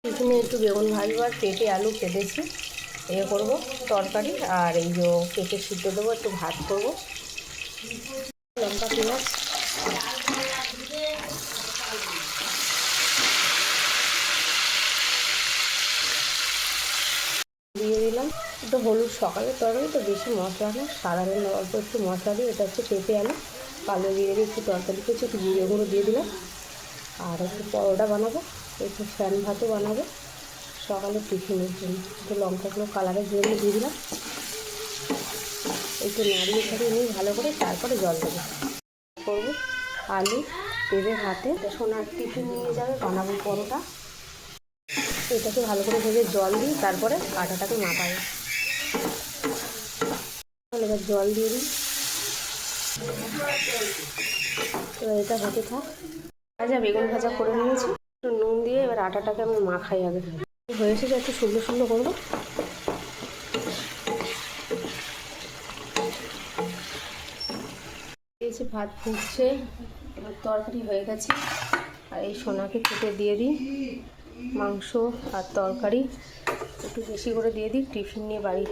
এখানে একটু বেগুন ভাজবো আর পেঁপে আলু কেটেছি করবো তরকারি। আর এই যে পেঁপে সিদ্ধ দেবো, একটু ভাত করবো। লঙ্কা পেঁয়াজ দিয়ে দিলাম, একটু হলুদ। সকালের তরকারি তো বেশি মশলা না, সাধারণ অল্প একটু মশলা দিয়ে। এটা হচ্ছে পেঁপে আলু, কালো জিরে দিয়ে একটু তরকারি করছি, একটু জিরে গুঁড়ো দিয়ে দিলাম। আর একটু পরোটা বানাবো, একটু ফ্যান ভাতও বানাবো সকালে টিফিনের জন্য। একটু লঙ্কাগুলো কালারের জন্য দিয়ে দিলাম, একটু নাড়িয়ে ছাড়িয়ে নিয়ে ভালো করে, তারপরে জল দেবো। করবো আলু পেঁপে ভাতে, সোনার টিফিন নিয়ে যাবে, বানাবো পরোটা। এটাকে ভালো করে ভেজে জল দিই, তারপরে আটাটাকে মাখাবো। এবার জল দিয়ে দিই, এবার এটা হতে থাক। ভাজা বেগুন ভাজা করে নিয়েছি, একটু নুন দিয়ে এবার আটাটাকে আমি মাখাই আগে। হয়ে এসেছে, একটু শুকনো শুকনো করবো। দিয়েছি, ভাত ফুটছে, এবার তরকারি হয়ে গেছে। আর এই সোনাকে কেটে দিয়ে দিই মাংস আর তরকারি, একটু বেশি করে দিয়ে দিই, টিফিন নিয়ে বাড়ি